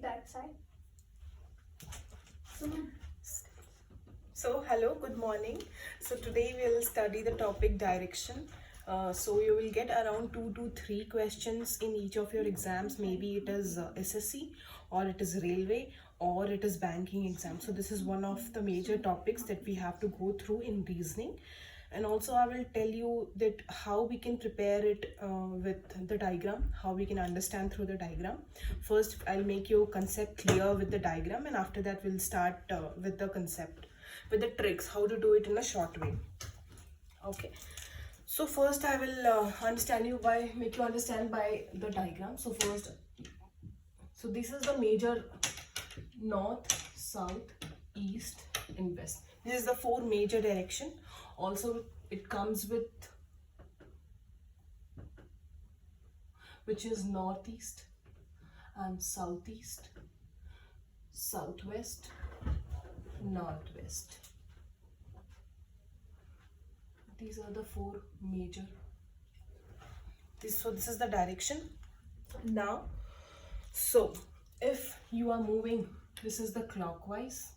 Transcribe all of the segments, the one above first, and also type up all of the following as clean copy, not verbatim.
that side. So hello, good morning. So today we'll study the topic direction. So you will get around 2 to 3 questions in each of your exams. Maybe it is SSC or it is railway or it is banking exam. So this is one of the major topics that we have to go through in reasoning. And also I will tell you that how we can prepare it with the diagram, how we can understand through the diagram. First I'll make your concept clear with the diagram, and after that we'll start with the concept, with the tricks, how to do it in a short way. Okay, so first I will make you understand by the diagram. So first, so this is the major north, south, east and west. This is the four major direction. Also it comes with, which is northeast and southeast, southwest, northwest. These are the four major. So this is the direction. Now, so if you are moving, this is the clockwise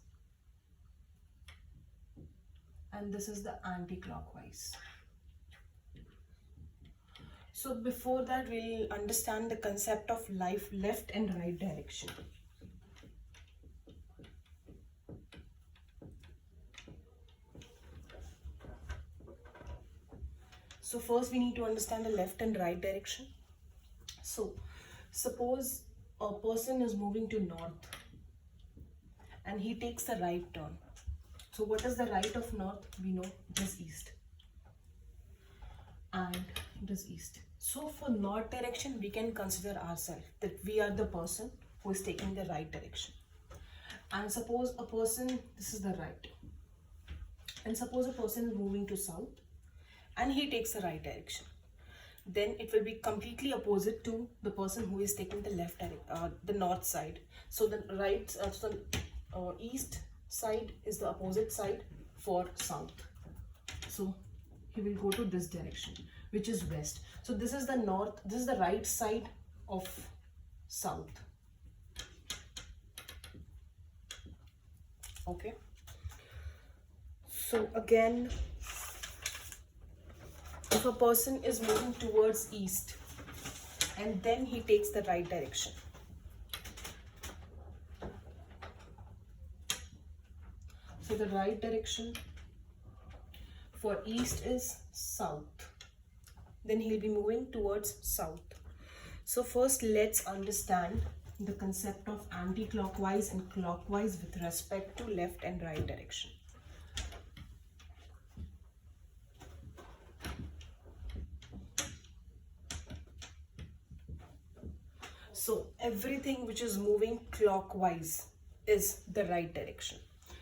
and this is the anti-clockwise. So before that, we'll understand the concept of left and right direction. So first we need to understand the left and right direction. So suppose a person is moving to north and he takes the right turn. So what is the right of north? We know it is east and it is east. So for north direction, we can consider ourselves that we are the person who is taking the right direction. And suppose a person, this is the right, and suppose a person is moving to south and he takes the right direction, then it will be completely opposite to the person who is taking the the north side. So the right, east side is the opposite side for south. So he will go to this direction, which is west. So this is the north, this is the right side of south. Okay. So again, if a person is moving towards east and then he takes the right direction, so the right direction for east is south, then he'll be moving towards south. So first let's understand the concept of anti-clockwise and clockwise with respect to left and right direction. So everything which is moving clockwise is the right direction.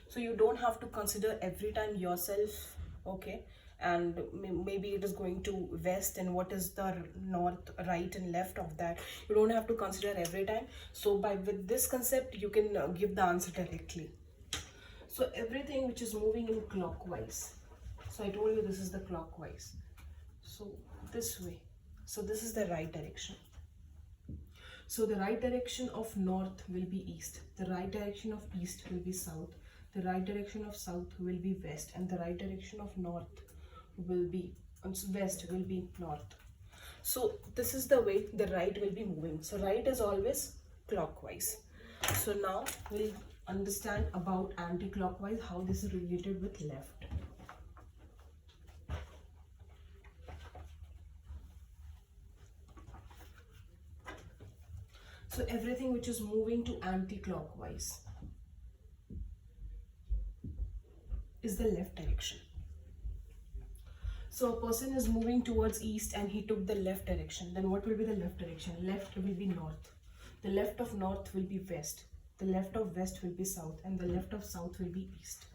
So you don't have to consider every time yourself, okay, and maybe it is going to west and what is the north, right and left of that. You don't have to consider every time. So with this concept, you can give the answer directly. So everything which is moving in clockwise. So I told you this is the clockwise. So this way. So this is the right direction. So the right direction of north will be east, the right direction of east will be south, the right direction of south will be west, and the right direction of north will be west will be north. So this is the way the right will be moving. So right is always clockwise. So now we'll understand about anti-clockwise, how this is related with left. So everything which is moving to anti-clockwise is the left direction. So a person is moving towards east and he took the left direction. Then what will be the left direction? Left will be north. The left of north will be west. The left of west will be south. And the left of south will be east.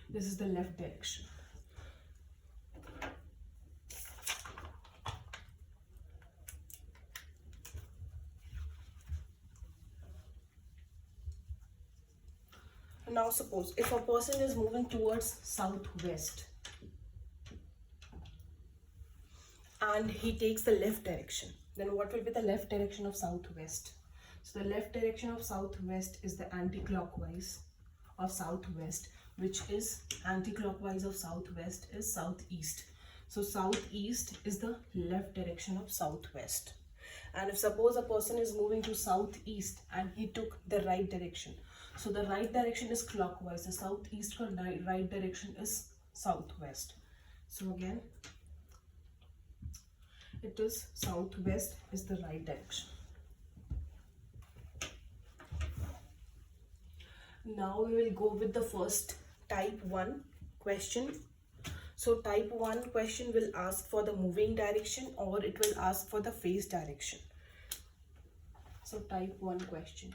This is the left direction. Now suppose if a person is moving towards southwest and he takes the left direction, Then what will be the left direction of southwest? So the left direction of southwest is the anti-clockwise of southwest, which is anti-clockwise of southwest is southeast. So southeast is the left direction of southwest. And if suppose a person is moving to southeast and he took the right direction, so the right direction is clockwise, the southeast right direction is southwest. So again, it is southwest is the right direction. Now we will go with the first type 1 question. So type 1 question will ask for the moving direction or it will ask for the phase direction. So type 1 question.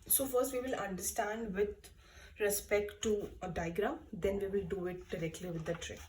So first we will understand with respect to a diagram, then we will do it directly with the trick.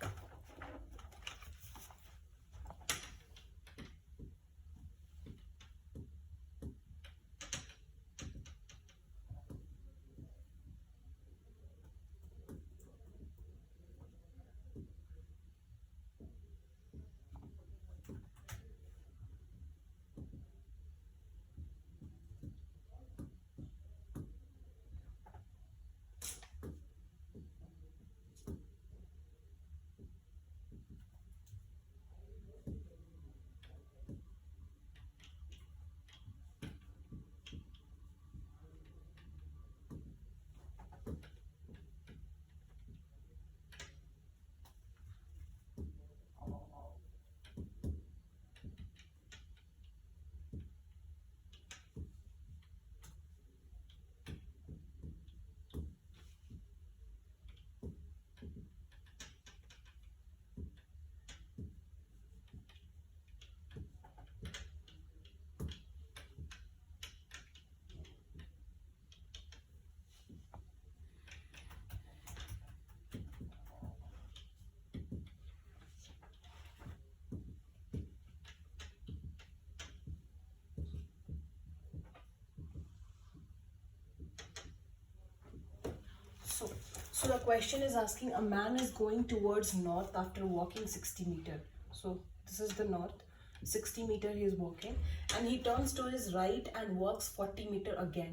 So the question is asking, a man is going towards north after walking 60 meter. So this is the north, 60 meter he is walking, and he turns to his right and walks 40 meter again.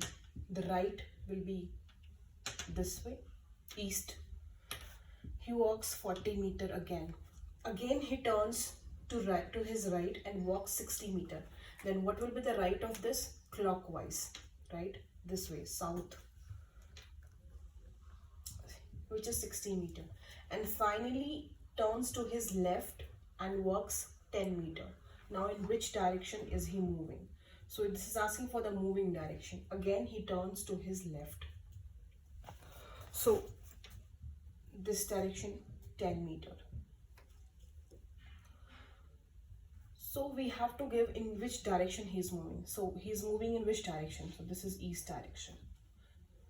The right will be this way, east. He walks 40 meter again. Again he turns to his right and walks 60 meter. Then what will be the right of this? Clockwise, right? This way, south, which is 60 meter, and finally turns to his left and walks 10 meter. Now in which direction is he moving? So this is asking for the moving direction. Again he turns to his left, so this direction 10 meter. So we have to give in which direction he is moving. So he is moving in which direction? So this is east direction.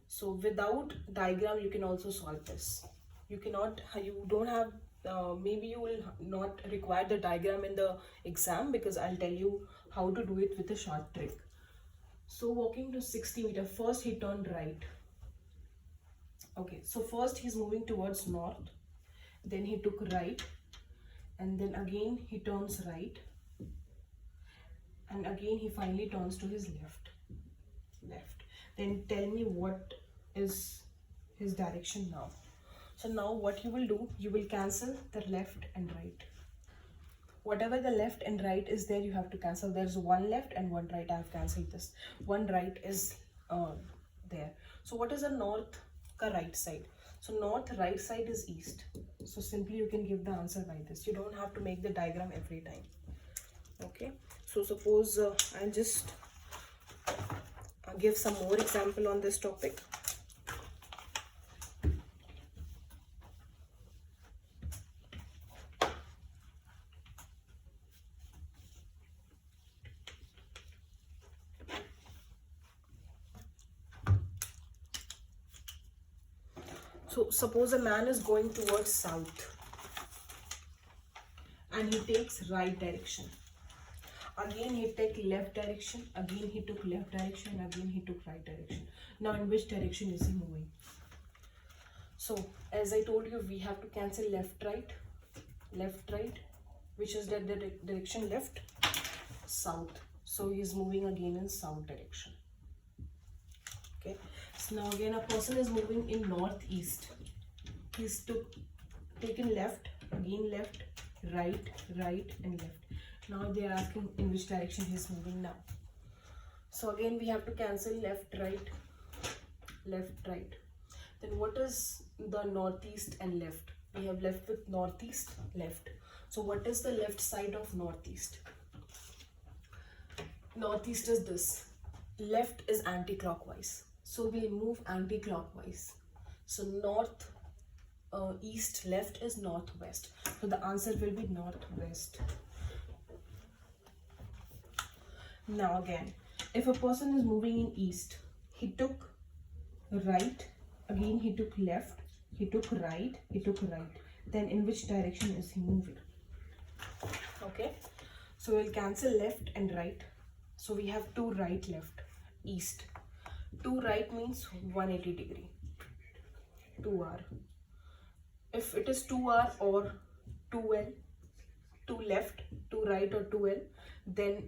So without diagram you can also solve this. You don't have, maybe you will not require the diagram in the exam, because I'll tell you how to do it with a short trick. So walking to 60 meter, first he turned right. Okay, so first he's moving towards north, then he took right, and then again he turns right, and again he finally turns to his left. Then tell me what is his direction now. So now what you will do, you will cancel the left and right. Whatever the left and right is there, you have to cancel. There's one left and one right. I have cancelled this. One right is there. So what is the north ka right side? So north right side is east. So simply you can give the answer by this. You don't have to make the diagram every time. Okay. So suppose I'll just give some more example on this topic. So suppose a man is going towards south and he takes right direction. Again he took left direction, again he took left direction, again he took right direction. Now in which direction is he moving? So as I told you, we have to cancel left right, which is the direction left, south. So he is moving again in south direction. Okay, so now again a person is moving in northeast. He's taken left, again left, right, right and left. Now they are asking in which direction he is moving now. So again we have to cancel left right. Then what is the northeast and left? We have left with northeast, left. So what is the left side of northeast? Northeast is this. Left is anti-clockwise. So we'll move anti-clockwise. So north, east, left is northwest. So the answer will be northwest. Now again, if a person is moving in east, he took right, again he took left, he took right, he took right. Then in which direction is he moving? Okay, so we'll cancel left and right. So we have 2 right, left, east. 2 right means 180 degree, 2R. If it is 2R or 2L, 2 left, 2 right or 2L, then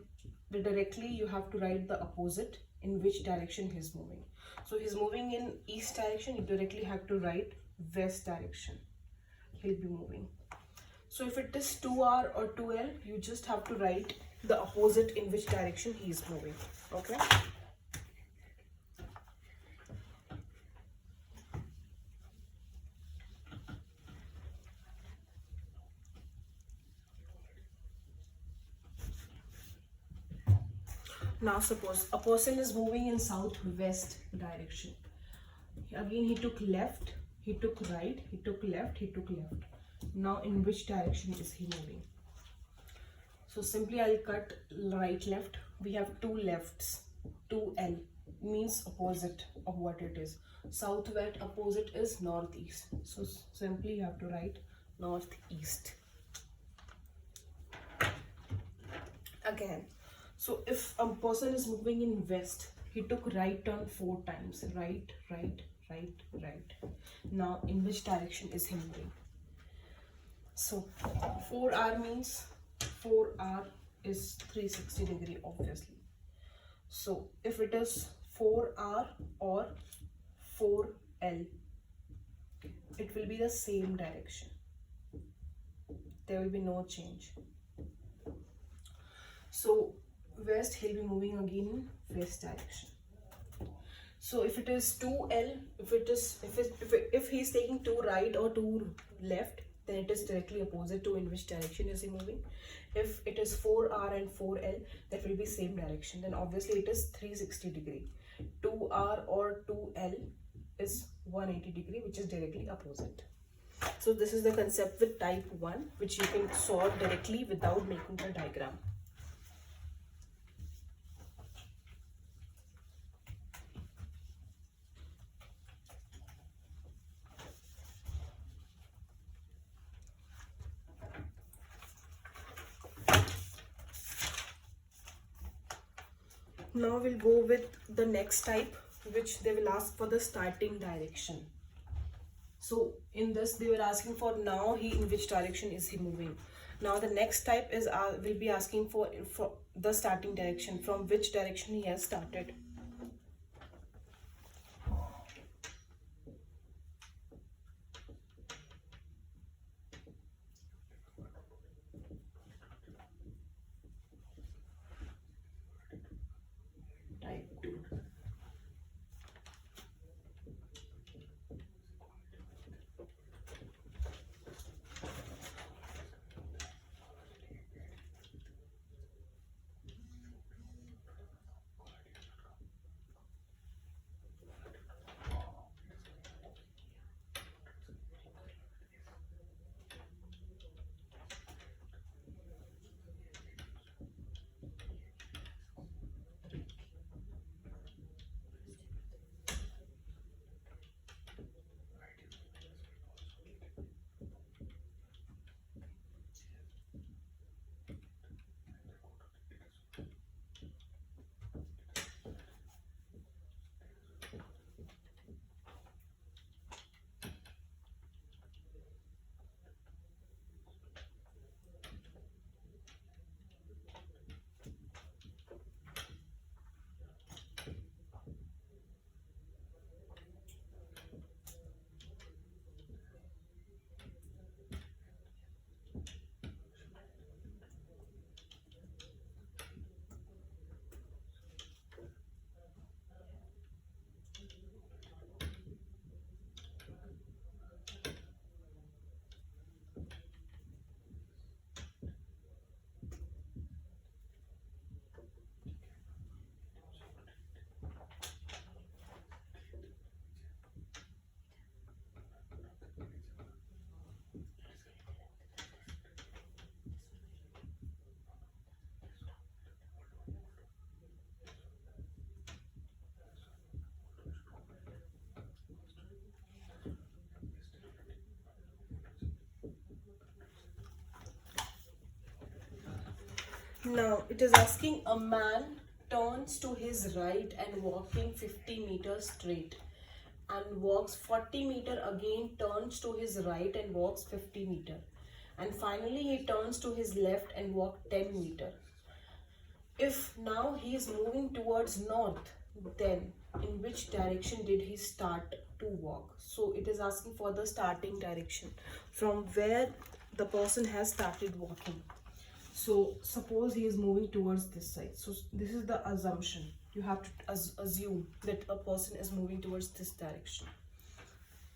directly you have to write the opposite in which direction he's moving. So he's moving in east direction, you directly have to write west direction. He'll be moving. So if it is 2R or 2L, you just have to write the opposite in which direction he is moving. Okay. Now suppose a person is moving in southwest direction. Again he took left, he took right, he took left, he took left. Now in which direction is he moving? So simply I'll cut right, left. We have 2 lefts, 2L means opposite of what it is. Southwest opposite is northeast. So simply you have to write northeast. Again, so if a person is moving in west, he took right turn 4 times. Right, right, right, right. Now in which direction is he moving? So 4R means 4R is 360 degree obviously. So if it is 4R or 4L, it will be the same direction. There will be no change. So west, he'll be moving again in west direction. So if it is 2L, if he's taking 2 right or 2 left, then it is directly opposite to in which direction is he moving. If it is 4R and 4L, that will be same direction. Then obviously it is 360 degree. 2R or 2L is 180 degree, which is directly opposite. So this is the concept with type 1, which you can solve directly without making a diagram. Now we'll go with the next type, which they will ask for the starting direction. So in this they were asking for now in which direction is he moving. Now the next type is will be asking for the starting direction, from which direction he has started. Now it is asking, a man turns to his right and walking 50 meters straight, and walks 40 meter, again turns to his right and walks 50 meter, and finally he turns to his left and walk 10 meter. If now he is moving towards north, then in which direction did he start to walk? So it is asking for the starting direction, from where the person has started walking. So suppose he is moving towards this side. So this is the assumption. You have to assume that a person is moving towards this direction.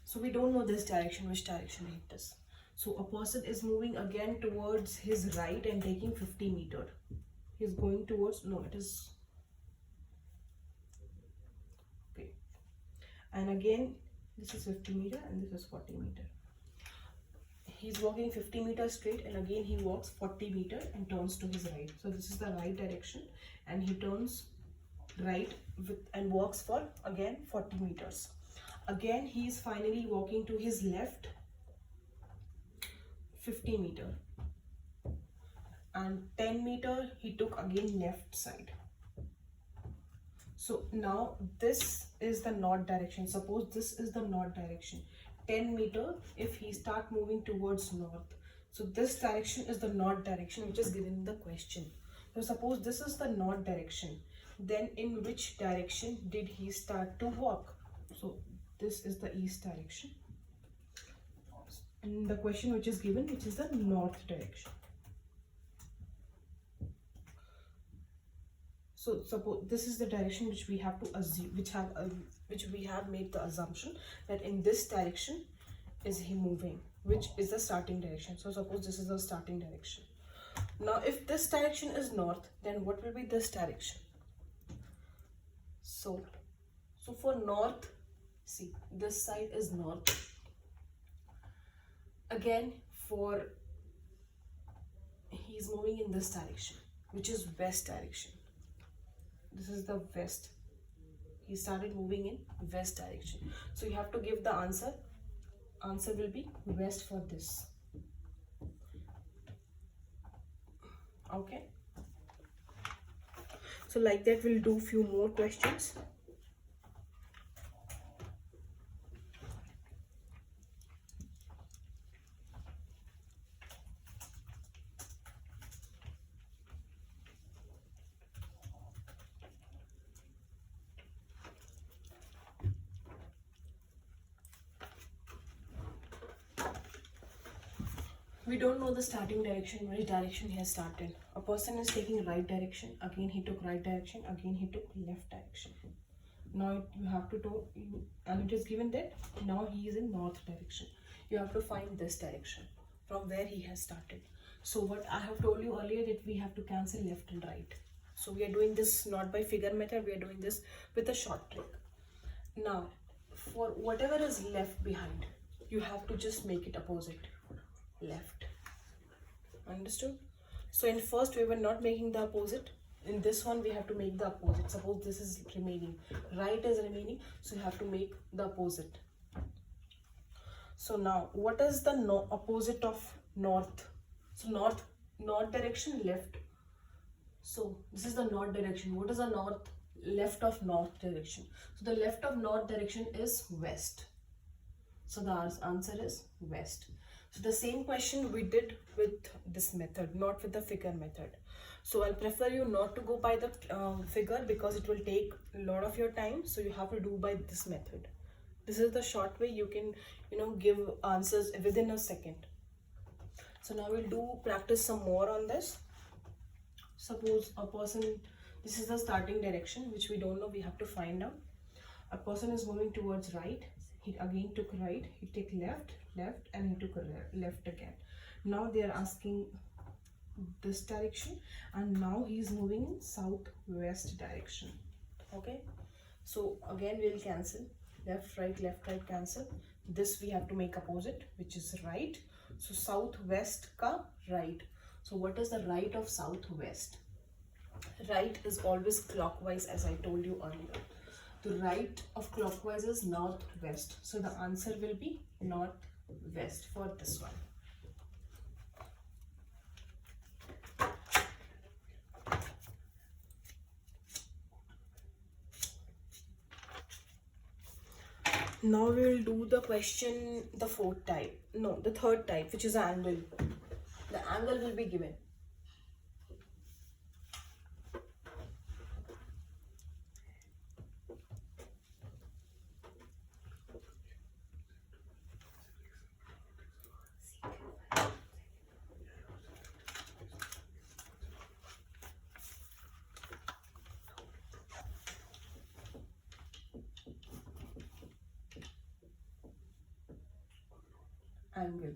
So we don't know this direction, which direction it is. So a person is moving again towards his right and taking 50 meter. He's going towards, no, it is, okay. And again, this is 50 meter and this is 40 meter. He's walking 50 meters straight, and again he walks 40 meter and turns to his right. So this is the right direction, and he turns right and walks for again 40 meters. Again he is finally walking to his left 50 meter, and 10 meter he took again left side. So now this is the north direction. Suppose this is the north direction. 10 meter if he start moving towards north. So this direction is the north direction which is given in the question. So suppose this is the north direction. Then in which direction did he start to walk? So this is the east direction. And the question which is given, which is the north direction. So suppose this is the direction which we have to assume, which we have made the assumption that in this direction is he moving, which is the starting direction. So suppose this is the starting direction. Now if this direction is north, then what will be this direction? So for north, see, this side is north. Again, for he is moving in this direction, which is west direction. This is the west. He started moving in west direction. So you have to give the answer. Answer will be west for this. Okay. So like that, we'll do few more questions. We don't know the starting direction, which direction he has started. A person is taking right direction, again he took right direction, again he took left direction. Now you have to do, and it is given that now he is in north direction. You have to find this direction from where he has started. So what I have told you earlier, that we have to cancel left and right. So we are doing this not by figure method, we are doing this with a short trick. Now for whatever is left behind, you have to just make it opposite. Left. Understood? So in first we were not making the opposite. In this one we have to make the opposite. Suppose this is remaining, right is remaining, so you have to make the opposite. So now what is the opposite of north? So north direction, left. So this is the north direction. What is the north? Left of north direction. So the left of north direction is west. So the answer is west. So the same question we did with this method, not with the figure method. So I'll prefer you not to go by the figure, because it will take a lot of your time. So you have to do by this method. This is the short way you can, give answers within a second. So now we'll do practice some more on this. Suppose a person, this is the starting direction, which we don't know, we have to find out. A person is moving towards right. He again took right, he took left, and he took left again. Now they are asking this direction, and now he is moving in southwest direction. Okay, so again we'll cancel left right cancel. This we have to make opposite, which is right. So southwest ka right. So what is the right of southwest? Right is always clockwise, as I told you earlier. The right of clockwise is northwest. So the answer will be northwest for this one. Now we will do the question, the fourth type. No, the third type, which is angle. The angle will be given. Angle.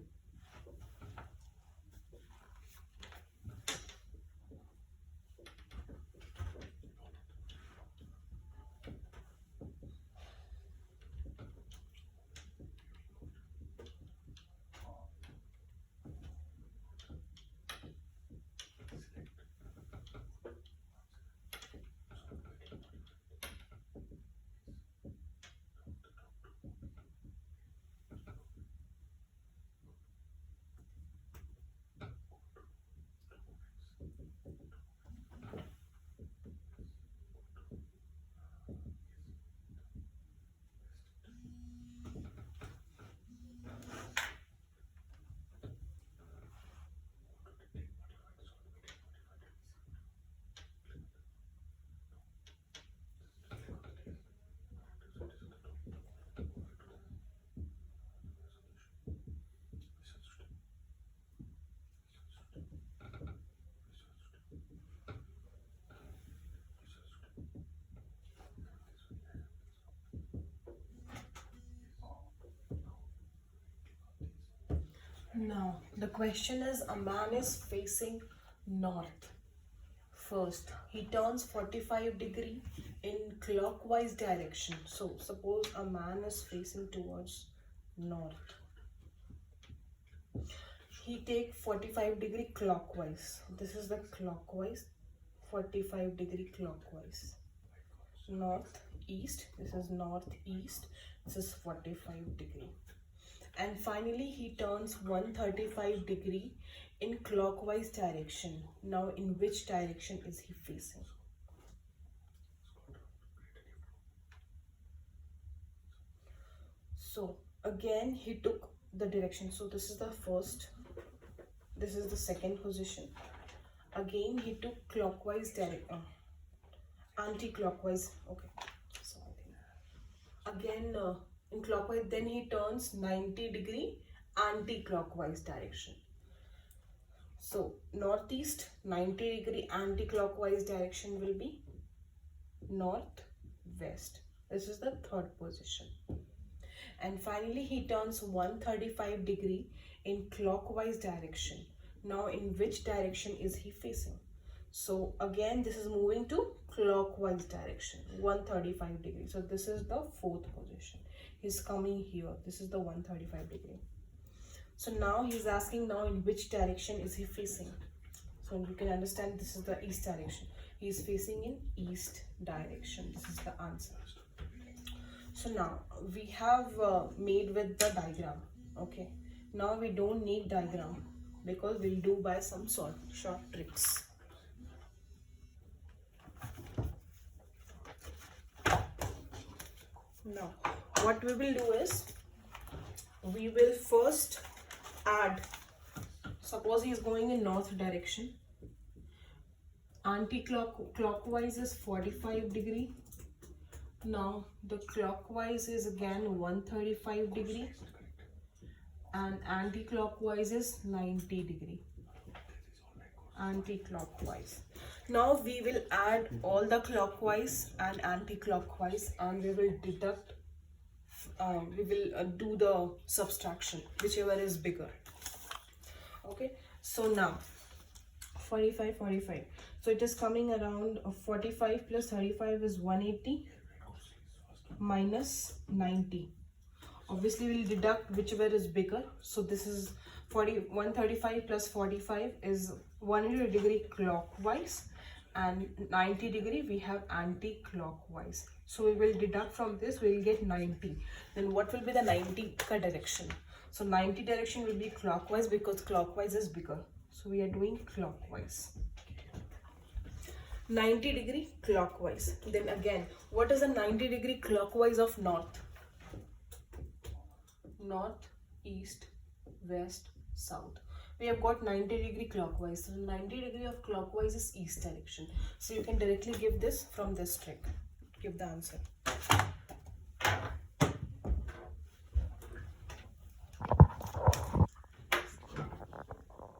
Now, the question is, a man is facing north. First, he turns 45 degree in clockwise direction. So, suppose a man is facing towards north. He take 45 degree clockwise. This is the clockwise, 45 degree clockwise. North, east. This is northeast. This is 45 degree. And finally he turns 135 degree in clockwise direction. Now in which direction is he facing? So again he took the direction. So this is the first, this is the second position. Again he took clockwise direction, anti-clockwise. Okay, so I think again in clockwise, then he turns 90 degree anti-clockwise direction. So northeast, 90 degree anti-clockwise direction will be northwest. This is the third position. And finally he turns 135 degree in clockwise direction. Now in which direction is he facing? So again this is moving to clockwise direction, 135 degree. So this is the fourth position. He's coming here. This is the 135 degree. So now he's asking, now in which direction is he facing? So you can understand this is the east direction. He is facing in east direction. This is the answer. So now we have made with the diagram. Okay. Now we don't need diagram because we'll do by some short tricks. Now what we will do is, we will first add, suppose he is going in north direction, anti-clockwise is 45 degree. Now the clockwise is again 135 degree and anti-clockwise is 90 degree. Anti-clockwise. Now we will add all the clockwise and anti-clockwise and we will deduct, we will do the subtraction, whichever is bigger. Okay, so now 45, 45. So it is coming around 45 plus 35 is 180 minus 90. Obviously we'll deduct whichever is bigger. So this is 135 plus 45 is 180 degree clockwise and 90 degree we have anti-clockwise. So we will deduct from this, we will get 90. Then what will be the 90 direction? So 90 direction will be clockwise because clockwise is bigger. So we are doing clockwise. 90 degree clockwise. Then again, what is the 90 degree clockwise of north? north, east, west, south. We have got 90-degree clockwise. So 90-degree of clockwise is east direction. So you can directly give this from this trick. Give the answer.